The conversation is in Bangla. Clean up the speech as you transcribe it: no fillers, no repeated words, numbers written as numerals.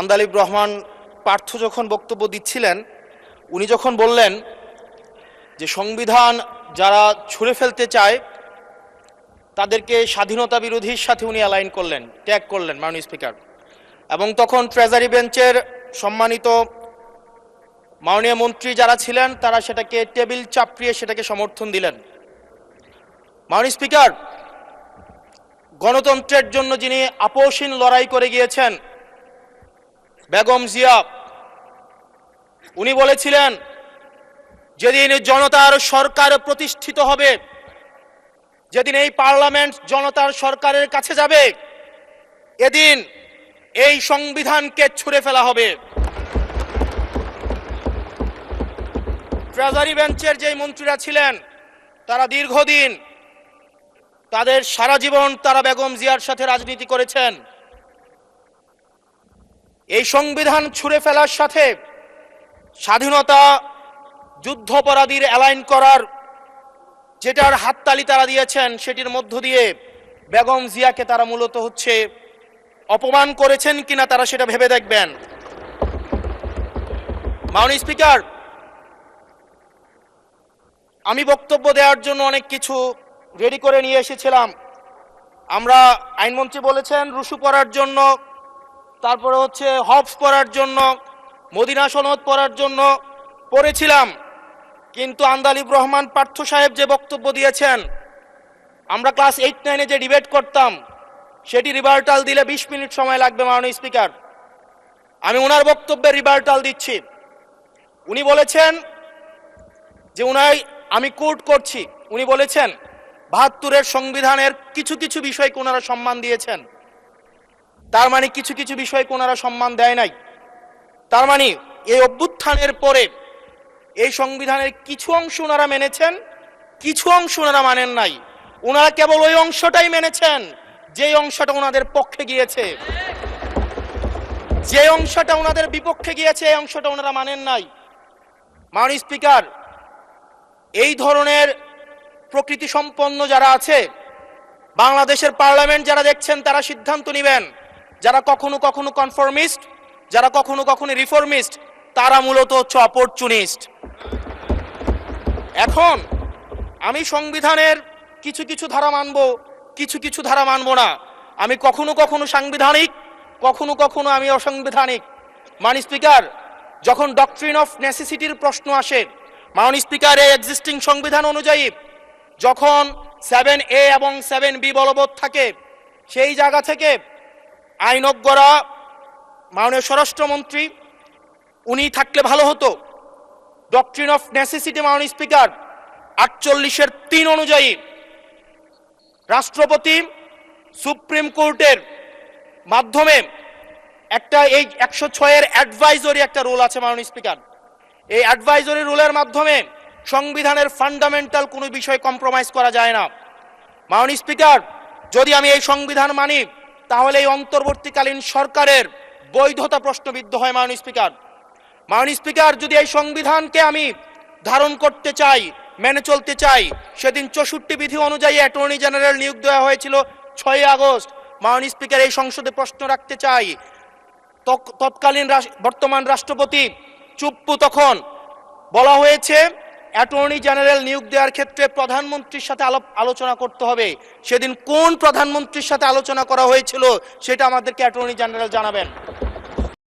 আন্দালিব রহমান পার্থ যখন বক্তব্য দিচ্ছিলেন, উনি যখন বললেন যে সংবিধান যারা ছুঁড়ে ফেলতে চায় তাদেরকে স্বাধীনতা বিরোধীর সাথে উনি অ্যালাইন করলেন, ট্যাগ করলেন মাননীয় স্পিকার। এবং তখন ট্রেজারি বেঞ্চের সম্মানিত মাননীয় মন্ত্রী যারা ছিলেন তারা সেটাকে টেবিল চাপড়িয়ে সেটাকে সমর্থন দিলেন। মাননীয় স্পিকার, গণতন্ত্রের জন্য যিনি আপোষহীন লড়াই করে গিয়েছেন বেগম জিয়া, উনি বলেছিলেন যেদিন জনতার সরকার প্রতিষ্ঠিত হবে, যেদিন এই পার্লামেন্ট জনতার সরকারের কাছে যাবে, এদিন এই সংবিধানকে ছুঁড়ে ফেলা হবে। ট্রেজারি বেঞ্চের যে মন্ত্রীরা ছিলেন তারা দীর্ঘদিন, তাদের সারা জীবন তারা বেগম জিয়ার সাথে রাজনীতি করেছেন। এই সংবিধান ছুঁড়ে ফেলার সাথে স্বাধীনতা যুদ্ধাপরাধীর অ্যালাইন করার যেটার হাততালি তারা দিয়েছেন, সেটির মধ্য দিয়ে বেগম জিয়াকে তারা মূলত অপমান করেছেন কিনা তারা সেটা ভেবে দেখবেন। মাননীয় স্পিকার, আমি বক্তব্য দেওয়ার জন্য অনেক কিছু রেডি করে নিয়ে এসেছিলাম। আমরা আইনমন্ত্রী বলেছেন রুশু পড়ার জন্য, তারপরে হবস পড়ার জন্য, মদিনা সনদ পড়ার জন্য পড়েছিলাম, কিন্তু আন্দালিব রহমান পার্থ সাহেব যে বক্তব্য দিয়েছেন, আমরা ক্লাস 8-9-এ যে ডিবেট করতাম সেটি রিভার্টাল দিলে 20 মিনিট সময় লাগবে। মাননীয় স্পিকার, আমি ওনার বক্তব্যে রিভার্টাল দিচ্ছি। উনি বলেছেন যে আমি কোট করছি, উনি বলেছেন ৭২-এর সংবিধানের কিছু কিছু বিষয়কে ওনারা সম্মান দিয়েছেন। তার মানে কিছু কিছু বিষয়কে ওনারা সম্মান দেয় নাই। তার মানে এই অভ্যুত্থানের পরে এই সংবিধানের কিছু অংশ ওনারা মেনেছেন, কিছু অংশ ওনারা মানেন নাই। ওনারা কেবল ওই অংশটাই মেনেছেন যে অংশটা ওনাদের পক্ষে গিয়েছে, যে অংশটা ওনাদের বিপক্ষে গিয়েছে এই অংশটা ওনারা মানেন নাই। মাননীয় স্পিকার, এই ধরনের প্রকৃতি সম্পন্ন যারা আছে বাংলাদেশের পার্লামেন্ট যারা দেখছেন তারা সিদ্ধান্ত নেবেন, যারা কখনো কখনো কনফরমিস্ট, যারা কখনো কখনো রিফর্মিস্ট, তারা মূলত অপরচুনিস্ট। এখন আমি সংবিধানের কিছু কিছু ধারা মানব, কিছু কিছু ধারা মানব না। আমি কখনো কখনো সাংবিধানিক, কখনো কখনো আমি অসাংবিধানিক। মাননীয় স্পিকার, যখন ডক্ট্রিন অফ নেসেসিটির প্রশ্ন আসে, মাননীয় স্পিকার, এই এক্সিস্টিং সংবিধান অনুযায়ী যখন 7A এবং 7B বলবৎ থাকে, সেই জায়গা থেকে আইনজ্ঞরা, মাননীয় স্বরাষ্ট্রমন্ত্রী উনি থাকলে ভালো হতো। ডক্ট্রিন অফ নেসেসিটি মাননীয় স্পিকার 48-এর 3 অনুযায়ী রাষ্ট্রপতি সুপ্রিম কোর্টের মাধ্যমে একটা এই 106-এর অ্যাডভাইজরি একটা রুল আছে মাননীয় স্পিকার। এই অ্যাডভাইজরি রুলের মাধ্যমে সংবিধানের ফান্ডামেন্টাল কোনো বিষয় কম্প্রোমাইজ করা যায় না। মাননীয় স্পিকার, যদি আমি এই সংবিধান মানি তাহলে এই অন্তর্বর্তীকালীন সরকারের বৈধতা প্রশ্নবিদ্ধ হয়। মাননীয় স্পিকার, মাননীয় স্পিকার, যদি এই সংবিধানকে আমি ধারণ করতে চাই, মেনে চলতে চাই, সেদিন 64 বিধি অনুযায়ী অ্যাটর্নি জেনারেল নিয়োগ দেওয়া হয়েছিল 6 আগস্ট। মাননীয় স্পিকার, এই সংসদে প্রশ্ন রাখতে চাই, তৎকালীন বর্তমান রাষ্ট্রপতি চুপ্পু, তখন বলা হয়েছে অ্যাটর্নি জেনারেল নিয়োগ দেওয়ার ক্ষেত্রে প্রধানমন্ত্রীর সাথে আলোচনা করতে হবে। সেদিন কোন প্রধানমন্ত্রীর সাথে আলোচনা করা হয়েছিল সেটা আমাদেরকে অ্যাটর্নি জেনারেল জানাবেন।